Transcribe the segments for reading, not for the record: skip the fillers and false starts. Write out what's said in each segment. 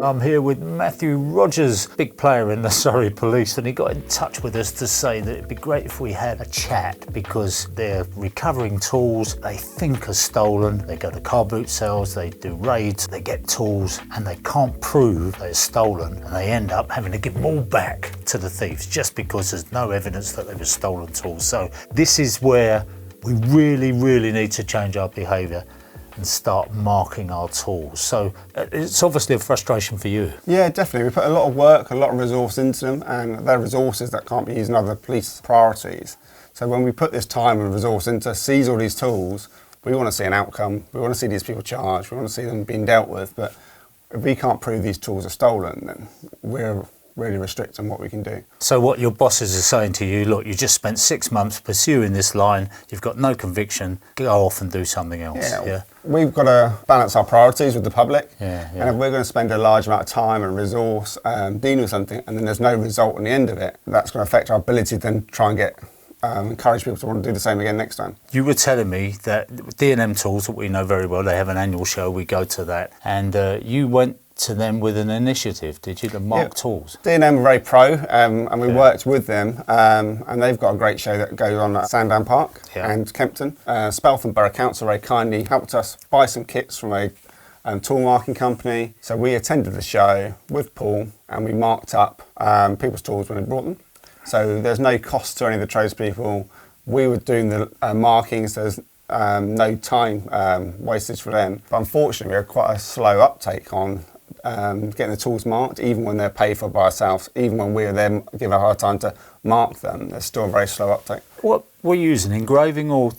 I'm here with Matthew Rogers, big player in the Surrey Police, and he got in touch with us to say that it'd be great if we had a chat because they're recovering tools they think are stolen. They go to car boot sales, they do raids, they get tools and they can't prove they're stolen, and they end up having to give them all back to the thieves just because there's no evidence that they were stolen tools. So this is where we really need to change our behaviour and start marking our tools. So it's obviously a frustration for you. Yeah, definitely. We put a lot of work, a lot of resource into them, and they're resources that can't be used in other police priorities. So when we put this time and resource into seize all these tools, we want to see an outcome. We want to see these people charged. We want to see them being dealt with. But if we can't prove these tools are stolen, then we're really restrict on what we can do. So what your bosses are saying to you, look, you just spent 6 months pursuing this line, you've got no conviction, go off and do something else. Yeah. We've got to balance our priorities with the public. Yeah. And if we're going to spend a large amount of time and resource dealing with something and then there's no result on the end of it, that's going to affect our ability to then try and get encourage people to want to do the same again next time. You were telling me that D&M tools, that we know very well, they have an annual show, we go to that, and you went to them with an initiative, did you, to mark tools? D&M are very pro, and we worked with them, and they've got a great show that goes on at Sandown Park and Kempton. Speltham Borough Council very kindly helped us buy some kits from a tool marking company. So we attended the show with Paul, and we marked up people's tools when they brought them. So there's no cost to any of the tradespeople. We were doing the markings, there's no time wastage for them. But unfortunately, we had quite a slow uptake on getting the tools marked, even when they're paid for by ourselves, even when we're them give a hard time to mark them, there's still a very slow uptake. What were you using, engraving or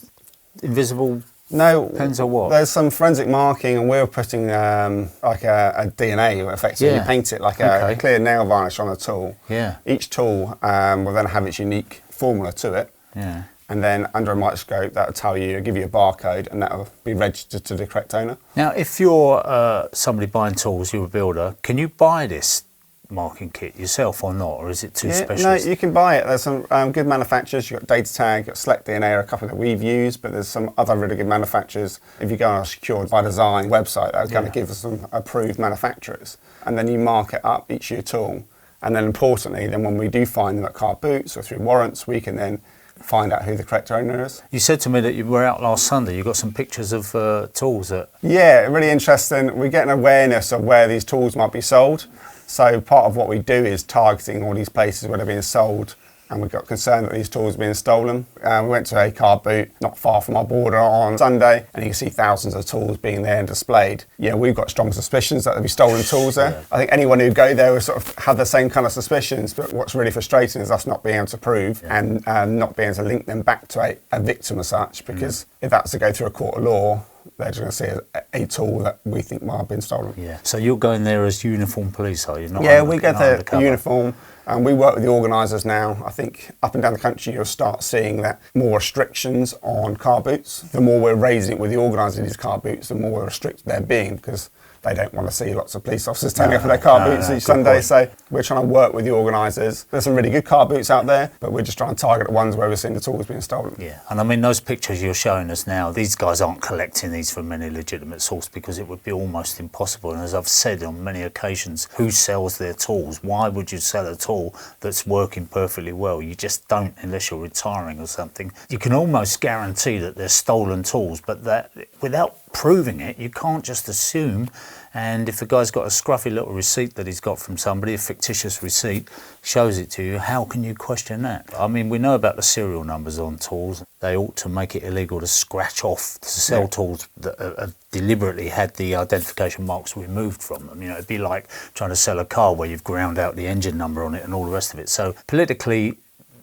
invisible pens or what? There's some forensic marking, and we're putting like a DNA, effectively. You paint it like a clear nail varnish on a tool. Yeah. Each tool will then have its unique formula to it. Yeah. And then under a microscope, that'll tell you, give you a barcode, and that'll be registered to the correct owner. Now, if you're somebody buying tools, you're a builder, can you buy this marking kit yourself or not, or is it too specialist? No, you can buy it. There's some good manufacturers. You've got Datatag, you've got SelectaDNA, are a couple that we've used, but there's some other really good manufacturers. If you go on our Secured by Design website, that's going to give us some approved manufacturers. And then you mark it up, each of your tool. And then importantly, then when we do find them at car boots or through warrants, we can then find out who the correct owner is. You said to me that you were out last Sunday. You got some pictures of tools that... Yeah, really interesting. We get an awareness of where these tools might be sold. So part of what we do is targeting all these places where they're being sold, and we got concerned that these tools are being stolen. We went to a car boot not far from our border on Sunday, and you can see thousands of tools being there and displayed. Yeah, we've got strong suspicions that there'll be stolen tools there. Yeah. I think anyone who'd go there would sort of have the same kind of suspicions, but what's really frustrating is us not being able to prove and not being able to link them back to a victim as such, because if that's to go through a court of law, they're just going to see a tool that we think might have been stolen. Yeah. So you're going there as uniformed police, are you? We get the uniform, and we work with the organisers now. I think up and down the country you'll start seeing that more restrictions on car boots. The more we're raising it with the organisers of these car boots, the more restricted they're being, because they don't want to see lots of police officers turning up in their car boots each Sunday. Point. So we're trying to work with the organisers. There's some really good car boots out there, but we're just trying to target the ones where we're seeing the tools being stolen. Yeah, and I mean, those pictures you're showing us now, these guys aren't collecting these from any legitimate source, because it would be almost impossible. And as I've said on many occasions, who sells their tools? Why would you sell a tool that's working perfectly well? You just don't, unless you're retiring or something. You can almost guarantee that they're stolen tools, but that without proving it, you can't just assume. And if the guy's got a scruffy little receipt that he's got from somebody, a fictitious receipt, shows it to you, how can you question that? I mean, we know about the serial numbers on tools. They ought to make it illegal to scratch off, to sell tools that have deliberately had the identification marks removed from them. You know, it'd be like trying to sell a car where you've ground out the engine number on it and all the rest of it. So politically,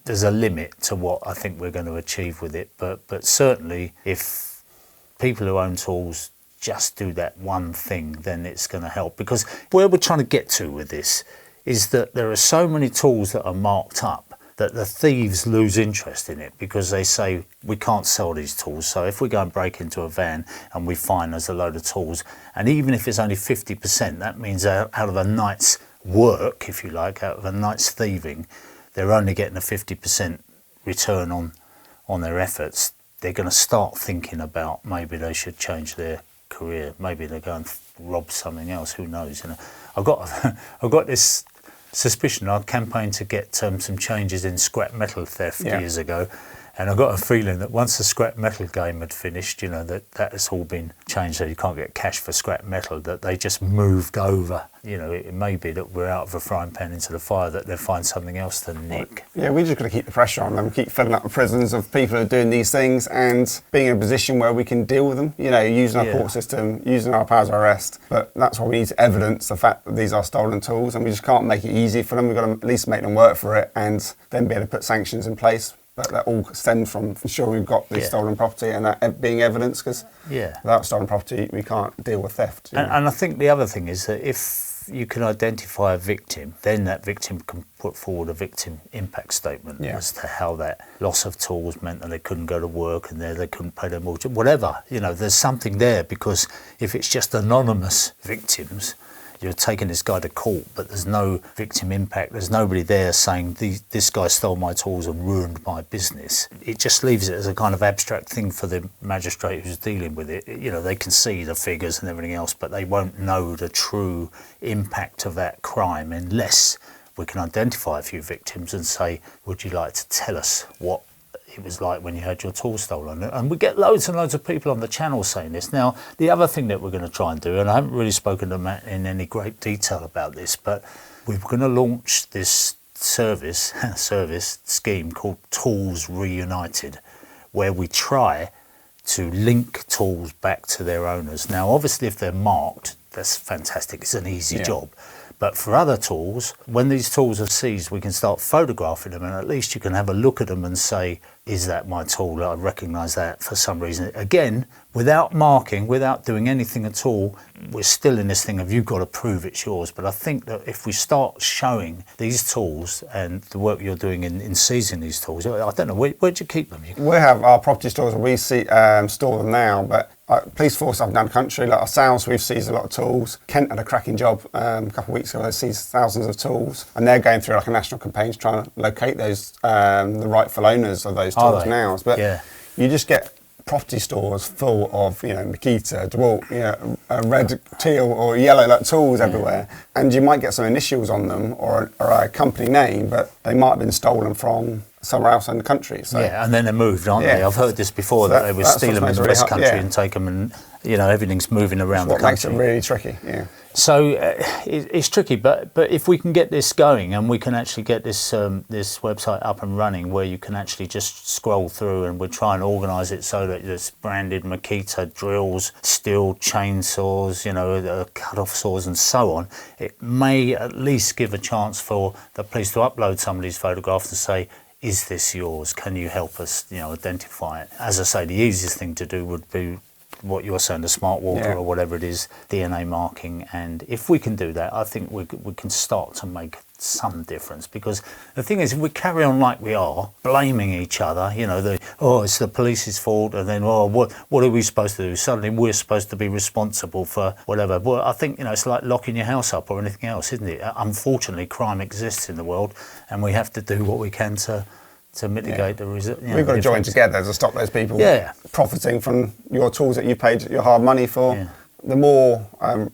there's a limit to what I think we're going to achieve with it. But certainly, if people who own tools just do that one thing, then it's going to help. Because where we're trying to get to with this is that there are so many tools that are marked up that the thieves lose interest in it, because they say, we can't sell these tools. So if we go and break into a van and we find there's a load of tools, and even if it's only 50%, that means out of a night's work, if you like, out of a night's thieving, they're only getting a 50% return on their efforts. They're going to start thinking about maybe they should change their career. Maybe they go and rob something else. Who knows? I've got this suspicion. I campaigned to get some changes in scrap metal theft years ago, and I got a feeling that once the scrap metal game had finished, that has all been changed, so you can't get cash for scrap metal, that they just moved over. It may be that we're out of a frying pan into the fire, that they'll find something else to nick. Yeah, we just got to keep the pressure on them, keep filling up the prisons of people who are doing these things, and being in a position where we can deal with them, using our court system, using our powers of arrest. But that's why we need to evidence the fact that these are stolen tools, and we just can't make it easy for them. We've got to at least make them work for it, and then be able to put sanctions in place. But that all stems from ensuring we've got this stolen property and that being evidence, because without stolen property, we can't deal with theft. And I think the other thing is that if you can identify a victim, then that victim can put forward a victim impact statement as to how that loss of tools meant that they couldn't go to work and they couldn't pay their mortgage, whatever. There's something there, because if it's just anonymous victims, you're taking this guy to court, but there's no victim impact. There's nobody there saying, this guy stole my tools and ruined my business. It just leaves it as a kind of abstract thing for the magistrate who's dealing with it. They can see the figures and everything else, but they won't know the true impact of that crime unless we can identify a few victims and say, would you like to tell us what it was like when you had your tools stolen? And we get loads and loads of people on the channel saying this. Now, the other thing that we're going to try and do, and I haven't really spoken to Matt in any great detail about this, but we're going to launch this service scheme called Tools Reunited, where we try to link tools back to their owners. Now, obviously, if they're marked, that's fantastic. It's an easy job. But for other tools, when these tools are seized, we can start photographing them, and at least you can have a look at them and say, is that my tool? I recognise that for some reason. Again, without marking, without doing anything at all, we're still in this thing of you've got to prove it's yours. But I think that if we start showing these tools and the work you're doing in seizing these tools, I don't know, where'd you keep them? We have our property stores where we store them now, but police force up and down the country, like ourselves, we've seized a lot of tools. Kent had a cracking job a couple of weeks ago. They seized thousands of tools, and they're going through like a national campaign to try and locate those the rightful owners of those tools now. But you just get property stores full of Makita, DeWalt, red, teal or yellow tools everywhere, and you might get some initials on them or a company name, but they might have been stolen from somewhere else in the country. So. Yeah, and then they moved, aren't they? I've heard this before, that they would steal them in the West Country and take them, and everything's moving around the country. Makes it really tricky. So it's tricky, but if we can get this going and we can actually get this this website up and running, where you can actually just scroll through, and we'll try and organise it so that there's branded Makita drills, steel chainsaws, cut-off saws and so on, it may at least give a chance for the police to upload somebody's photographs and say, is this yours? Can you help us, identify it? As I say, the easiest thing to do would be what you're saying, the smart water or whatever it is, DNA marking. And if we can do that, I think we can start to make some difference. Because the thing is, if we carry on like we are, blaming each other, it's the police's fault, and then, what are we supposed to do? Suddenly we're supposed to be responsible for whatever. Well, I think, it's like locking your house up or anything else, isn't it? Unfortunately, crime exists in the world, and we have to do what we can to mitigate the result. We've got to join together to stop those people profiting from your tools that you paid your hard money for. Yeah. The more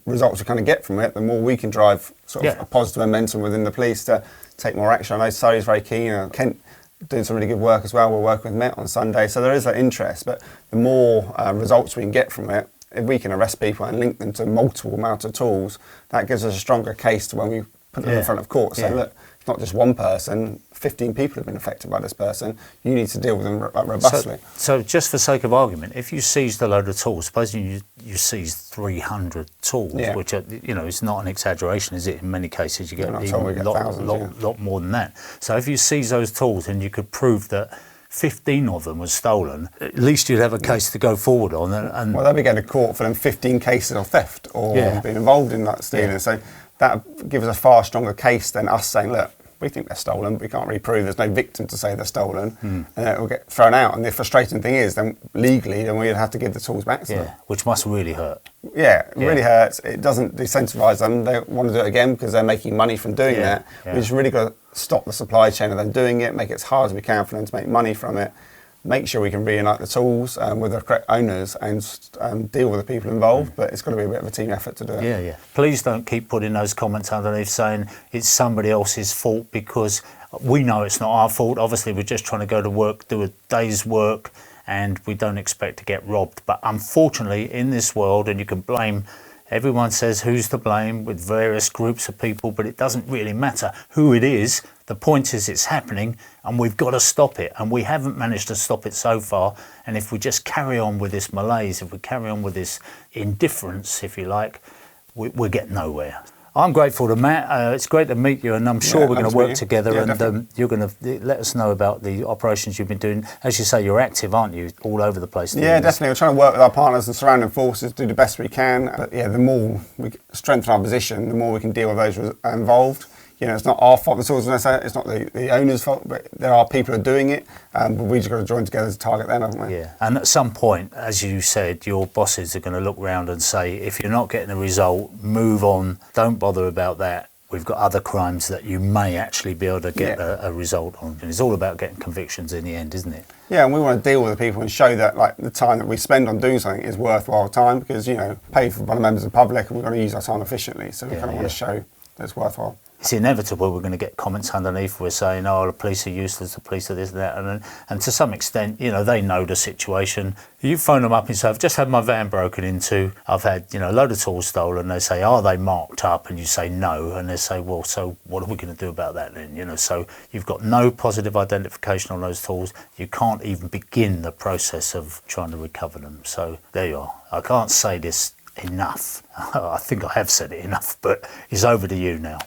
results we kind of get from it, the more we can drive sort of a positive momentum within the police to take more action. I know Surrey's very keen. Kent doing some really good work as well. We're working with Met on Sunday, so there is that interest. But the more results we can get from it, if we can arrest people and link them to multiple amounts of tools, that gives us a stronger case to when we put them in front of court. So look, it's not just one person. 15 people have been affected by this person. You need to deal with them robustly. So just for sake of argument, if you seized a load of tools, supposing you seized 300 tools, which are, it's not an exaggeration, is it? In many cases, you get a lot more than that. So if you seize those tools and you could prove that 15 of them was stolen, at least you'd have a case to go forward on. Well, they'll be going to court for them 15 cases of theft or being involved in that stealing. So that gives us a far stronger case than us saying, look, we think they're stolen, but we can't really prove. There's no victim to say they're stolen, and it will get thrown out. And the frustrating thing is, then legally, we'd have to give the tools back to them. Which must really hurt. Yeah, it really hurts. It doesn't decentivise them. They want to do it again because they're making money from doing that. We just really got to stop the supply chain of them doing it, make it as hard as we can for them to make money from it. make sure we can reunite the tools with the correct owners and deal with the people involved, but it's got to be a bit of a team effort to do it. Yeah. Please don't keep putting those comments underneath saying it's somebody else's fault, because we know it's not our fault. Obviously, we're just trying to go to work, do a day's work, and we don't expect to get robbed. But unfortunately, in this world, and you can blame, everyone says who's to blame with various groups of people, but it doesn't really matter who it is. The point is it's happening, and we've got to stop it, and we haven't managed to stop it so far. And if we just carry on with this malaise, if we carry on with this indifference, if you like, we're getting nowhere. I'm grateful to Matt. It's great to meet you, and I'm sure we're going to work together. And you're going to let us know about the operations you've been doing. As you say, you're active, aren't you, all over the place? Yeah, definitely. We're trying to work with our partners and surrounding forces, do the best we can. But yeah, the more we strengthen our position, the more we can deal with those involved. You know, it's not our fault. It's not the owner's fault, but there are people who are doing it. But we just got to join together to target them, haven't we? Yeah, and at some point, as you said, your bosses are going to look round and say, if you're not getting a result, move on. Don't bother about that. We've got other crimes that you may actually be able to get a result on. And it's all about getting convictions in the end, isn't it? Yeah, and we want to deal with the people and show that like the time that we spend on doing something is worthwhile time, because, you know, paid for by the members of the public, and we've got to use our time efficiently. So we kind of want to show that it's worthwhile. It's inevitable we're going to get comments underneath. We're saying, oh, the police are useless, the police are this and that. And to some extent, you know, they know the situation. You phone them up and say, I've just had my van broken into. I've had, you know, a load of tools stolen. They say, are they marked up? And you say no. And they say, well, so what are we going to do about that then? You know, so you've got no positive identification on those tools. You can't even begin the process of trying to recover them. So there you are. I can't say this enough. I think I have said it enough, but it's over to you now.